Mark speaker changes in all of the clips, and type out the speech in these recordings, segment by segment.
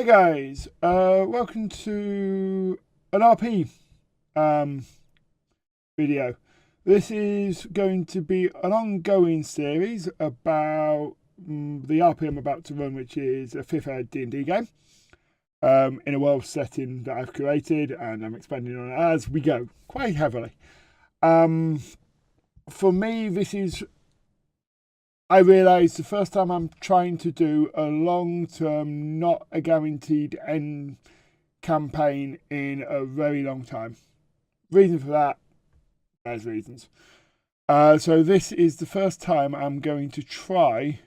Speaker 1: Hi guys, welcome to an RP video. This is going to be an ongoing series about the RP I'm about to run, which is a 5th ed D&D game in a world setting that I've created, and I'm expanding on it as we go quite heavily. For me, this is, I realise, the first time I'm trying to do a long-term, not a guaranteed end campaign in a very long time. Reason for that, there's reasons. So this is the first time I'm going to try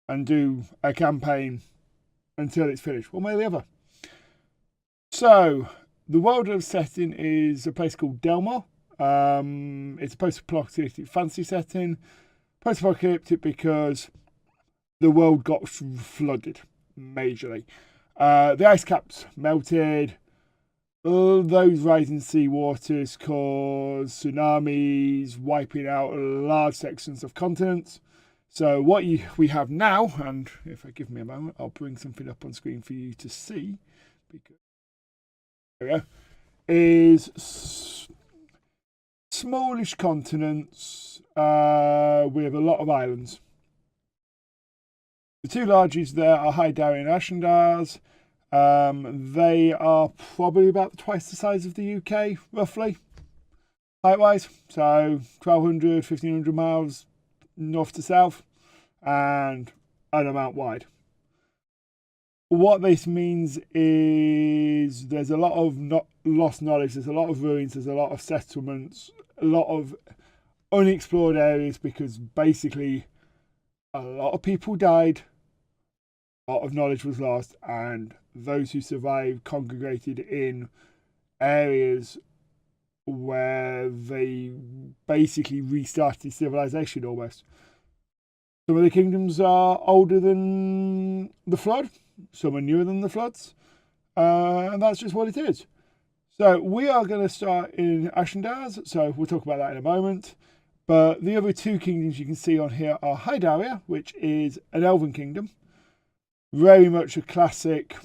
Speaker 1: and do a campaign until it's finished, one way or the other. So the world of setting is a place called Delmore. It's a post-apocalyptic fantasy setting. Post-apocalyptic because the world got flooded majorly. The ice caps melted. All those rising sea waters caused tsunamis, wiping out large sections of continents. So what we have now, and if I give me a moment, I'll bring something up on screen for you to see, because there we go, is smallish continents with a lot of islands. The two largest there are Hydaria and Ashendars. They are probably about twice the size of the UK, roughly, height-wise. So 1,200, 1,500 miles north to south, and an amount wide. What this means is there's a lot of lost knowledge, there's a lot of ruins, there's a lot of settlements, a lot of unexplored areas, because basically a lot of people died, a lot of knowledge was lost, and those who survived congregated in areas where they basically restarted civilization almost. Some of the kingdoms are older than the flood, some are newer than the floods, and that's just what it is. So we are going to start in Ashendars, so we'll talk about that in a moment. But the other two kingdoms you can see on here are Hydaria, which is an elven kingdom. Very much a classic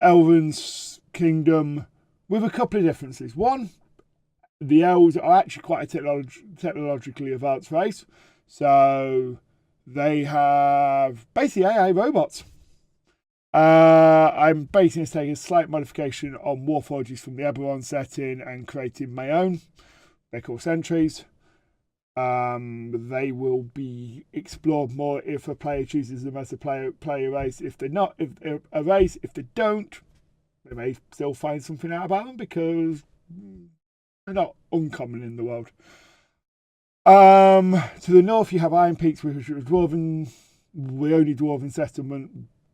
Speaker 1: elven kingdom with a couple of differences. One, the elves are actually quite a technologically advanced race. So they have basically AI robots. I'm basically taking a slight modification on Warforges from the Eberron setting and creating my own. They're called sentries. They will be explored more if a player chooses them as a player race. If they're not, if they're a race, if they don't, they may still find something out about them because they're not uncommon in the world. To the north, you have Iron Peaks, which is the only dwarven settlement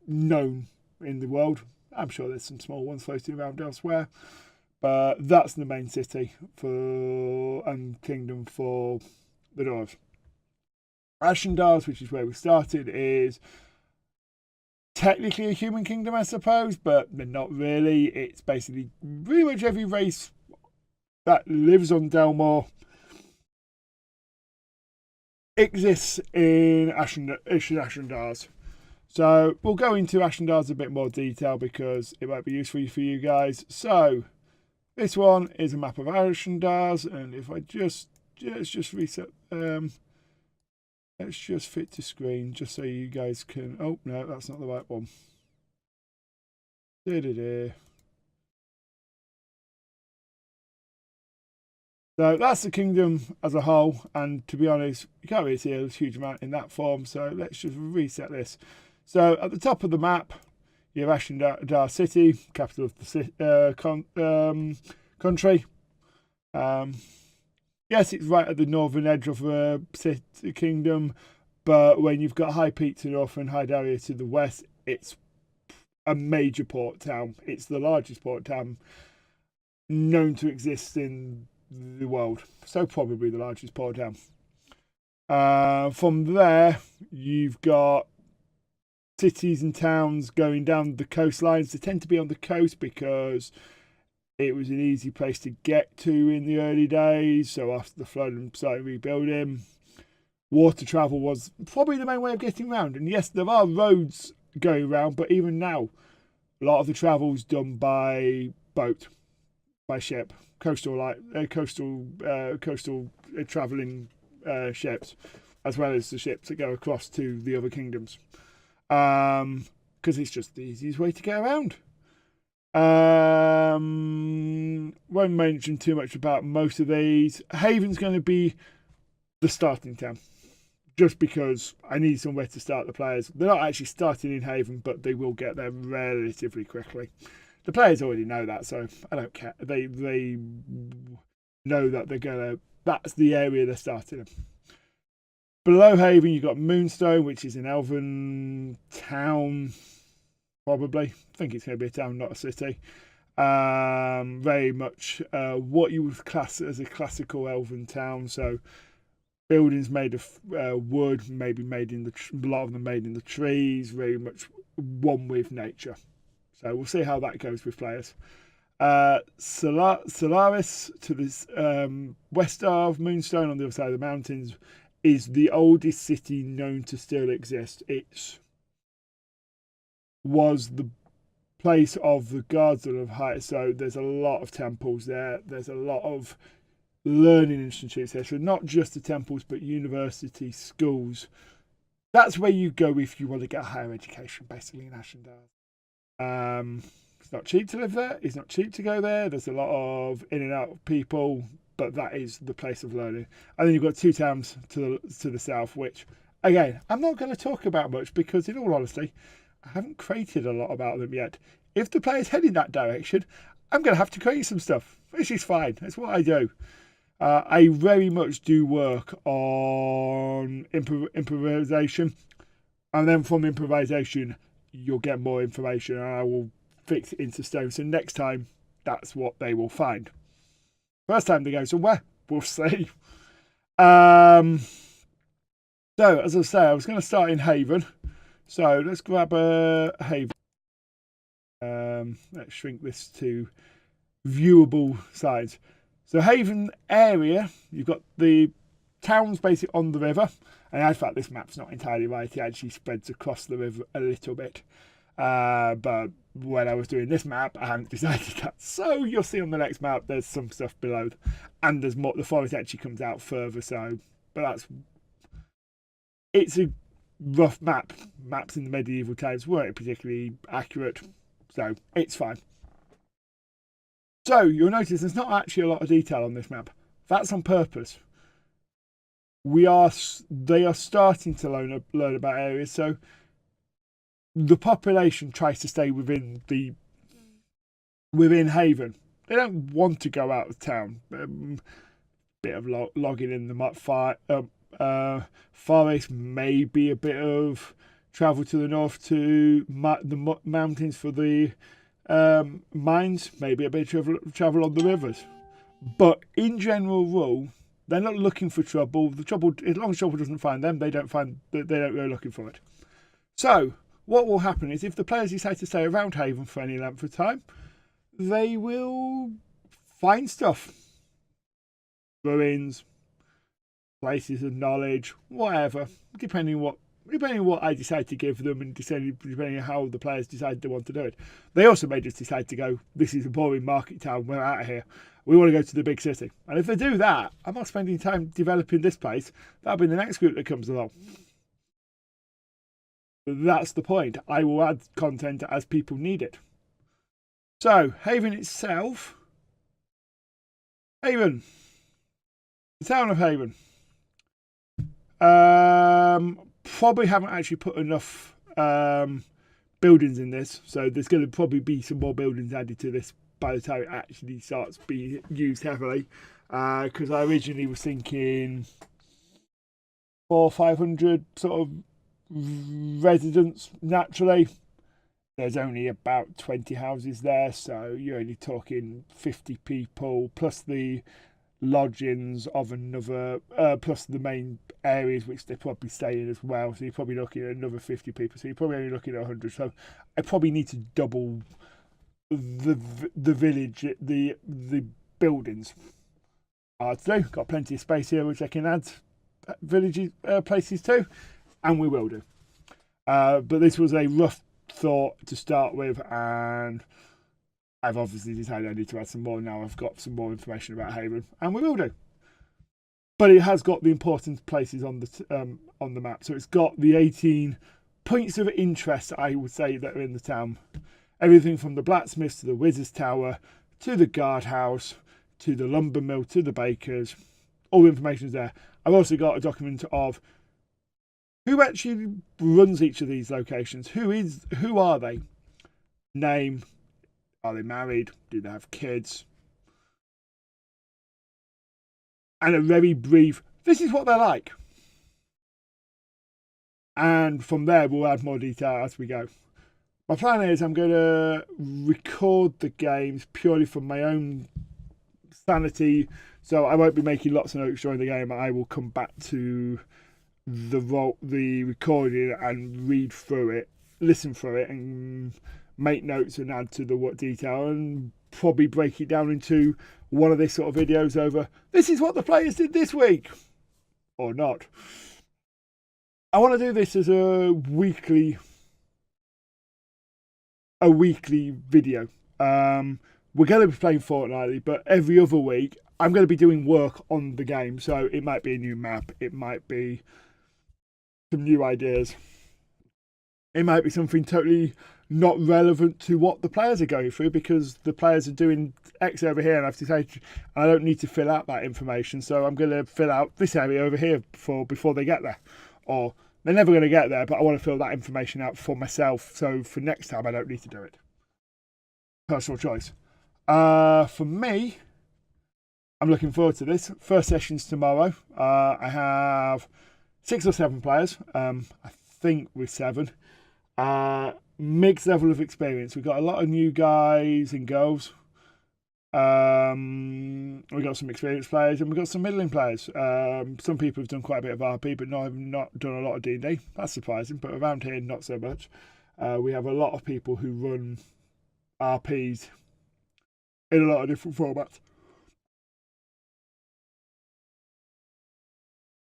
Speaker 1: known in the world. I'm sure there's some small ones floating around elsewhere, but that's the main city and kingdom for the dwarves. Ashendars, which is where we started, is technically a human kingdom, I suppose, but they're not really. It's basically pretty much every race that lives on Delmore exists in Ashendars. So we'll go into Ashendars a bit more detail because it might be useful for you guys. So this one is a map of Ashendars, and if I let's just reset, let's just fit to screen just so you guys can, oh no, that's not the right one. So that's the kingdom as a whole, and to be honest, you can't really see a huge amount in that form, so let's just reset this. So at the top of the map, you have Ashendar City, capital of the country. Yes, it's right at the northern edge of the kingdom, but when you've got High Peak to the north and Hydaria to the west, it's a major port town. It's the largest port town known to exist in the world, so probably the largest port town. From there, you've got cities and towns going down the coastlines. They tend to be on the coast because it was an easy place to get to in the early days. So after the flood and started rebuilding, water travel was probably the main way of getting around. And yes, there are roads going around. But even now, a lot of the travel's done by boat, by ship, coastal traveling ships, as well as the ships that go across to the other kingdoms, because it's just the easiest way to get around. Won't mention too much about most of these. Haven's going to be the starting town, just because I need somewhere to start the players. They're not actually starting in Haven, but they will get there relatively quickly. The players already know that, so I don't care. They know that that's the area they're starting in. Below Haven, you've got Moonstone, which is an elven town, probably. I think it's going to be a town, not a city. Very much what you would class as a classical elven town. So buildings made of wood, maybe a lot of them made in the trees, very much one with nature. So we'll see how that goes with players. Solaris, to the west of Moonstone on the other side of the mountains, is the oldest city known to still exist. It was the place of the Guards of Height, so there's a lot of temples there. There's a lot of learning institutes there. So not just the temples, but university, schools. That's where you go if you want to get a higher education, basically, in Ashendale. It's not cheap to live there. It's not cheap to go there. There's a lot of in and out people, but that is the place of learning. And then you've got two towns to the south, which, again, I'm not going to talk about much because, in all honesty, I haven't created a lot about them yet. If the players head in that direction, I'm going to have to create some stuff, which is fine. That's what I do. I very much do work on improvisation, and then from improvisation, you'll get more information, and I will fix it into stone. So next time, that's what they will find. First time they go somewhere, we'll see. So, as I say, I was going to start in Haven. So let's grab a Haven. Let's shrink this to viewable size. So Haven area, you've got the towns basically on the river. And in fact, this map's not entirely right. It actually spreads across the river a little bit. But when I was doing this map, I hadn't decided that. So you'll see on the next map, there's some stuff below. And there's more. The forest actually comes out further. So, but it's a rough map. Maps in the medieval times weren't particularly accurate. So it's fine. So you'll notice there's not actually a lot of detail on this map. That's on purpose. They are starting to learn about areas, so the population tries to stay within Haven. They don't want to go out of town. Bit of logging in the forest, maybe a bit of travel to the north to the mountains for the mines, maybe a bit of travel on the rivers. But in general rule, they're not looking for trouble. The trouble, as long as trouble doesn't find them, they don't go looking for it. So what will happen is if the players decide to stay around Haven for any length of time, they will find stuff. Ruins, places of knowledge, whatever, depending on what I decide to give them and depending on how the players decide they want to do it. They also may just decide to go, this is a boring market town, we're out of here. We want to go to the big city. And if they do that, I'm not spending time developing this place. That'll be the next group that comes along. That's the point. I will add content as people need it. So, Haven itself. Haven. The town of Haven. Probably haven't actually put enough buildings in this. So there's going to probably be some more buildings added to this by the time it actually starts being used heavily. Because I originally was thinking 400 or 500 sort of residents naturally. There's only about 20 houses there, so you're only talking 50 people plus the lodgings of another, plus the main areas which they probably stay in as well. So you're probably looking at another 50 people. So you're probably only looking at 100. So I probably need to double the village, the buildings. Hard to do. Got plenty of space here which I can add villages, places to, and we will do. But this was a rough thought to start with, and I've obviously decided I need to add some more now. I've got some more information about Haven, and we will do. But it has got the important places on the map. So it's got the 18 points of interest, I would say, that are in the town. Everything from the blacksmiths to the wizard's tower to the guardhouse to the lumber mill to the bakers. All the information is there. I've also got a document of who actually runs each of these locations. Who are they? Name. Are they married? Do they have kids? And a very brief, this is what they're like. And from there, we'll add more detail as we go. My plan is I'm going to record the games purely from my own sanity. So I won't be making lots of notes during the game. I will come back to the recording and read through it, listen through it, and make notes and add to the what detail, and probably break it down into one of these sort of videos over this is what the players did this week or not. I want to do this as a weekly video. We're going to be playing fortnightly, but every other week I'm going to be doing work on the game. So it might be a new map, it might be some new ideas, it might be something totally not relevant to what the players are going through, because the players are doing X over here and I've decided I don't need to fill out that information, so I'm going to fill out this area over here before they get there. Or they're never going to get there, but I want to fill that information out for myself, so for next time I don't need to do it. Personal choice. For me, I'm looking forward to this. First session's tomorrow. I have 6 or 7 players. I think we're 7. Mixed level of experience. We've got a lot of new guys and girls. We've got some experienced players and we've got some middling players. Some people have done quite a bit of RP, but have not done a lot of D&D. That's surprising, but around here, not so much. We have a lot of people who run RPs in a lot of different formats.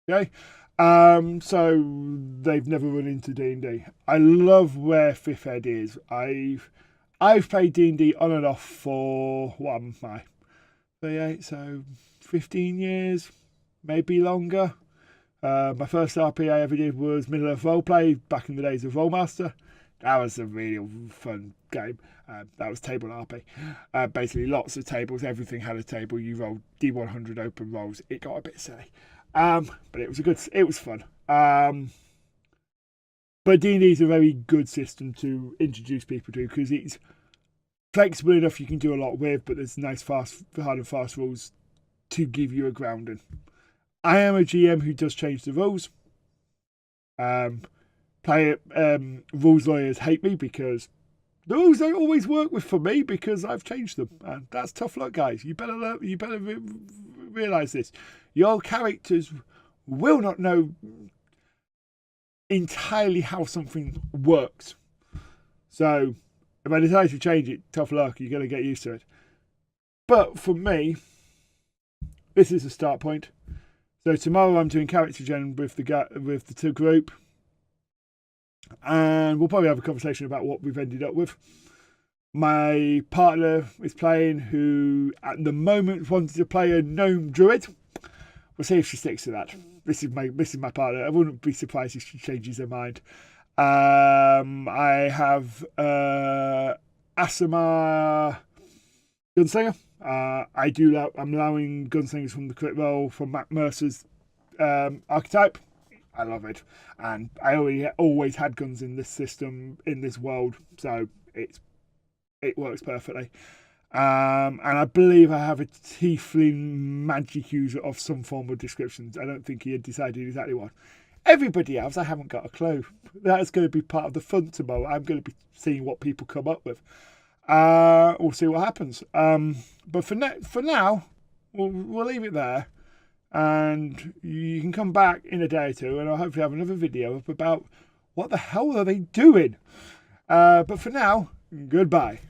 Speaker 1: Okay. So they've never run into D&D. I love where Fifth Ed is. I've played D&D on and off for, what am I? 38, so 15 years, maybe longer. My first RP I ever did was Middle Earth Roleplay back in the days of Rollmaster. That was a really fun game. That was table RP. Basically, lots of tables. Everything had a table. You rolled D100 open rolls. It got a bit silly. But it was fun. But D&D is a very good system to introduce people to, because it's flexible enough you can do a lot with, but there's nice hard and fast rules to give you a grounding. I am a GM who does change the rules. Rules lawyers hate me because the rules don't always work for me because I've changed them, and that's tough luck, guys. You better realise this. Your characters will not know entirely how something works. So if I decide to change it, tough luck, you're going to get used to it. But for me, this is a start point. So tomorrow I'm doing character gen with the two group, and we'll probably have a conversation about what we've ended up with. My partner is playing, who at the moment wanted to play a gnome druid. We'll see if she sticks to that. This is my partner. I wouldn't be surprised if she changes her mind. I have Asama Gunslinger. I'm allowing gunslingers from the crit roll from Matt Mercer's archetype. I love it, and I always had guns in this system, in this world, so it works perfectly. And I believe I have a tiefling magic user of some form of descriptions. I don't think he had decided exactly what. Everybody else, I haven't got a clue. That's going to be part of the fun tomorrow. I'm going to be seeing what people come up with. We'll see what happens. But for now, we'll leave it there. And you can come back in a day or two, and I'll hopefully have another video up about what the hell are they doing. But for now, goodbye.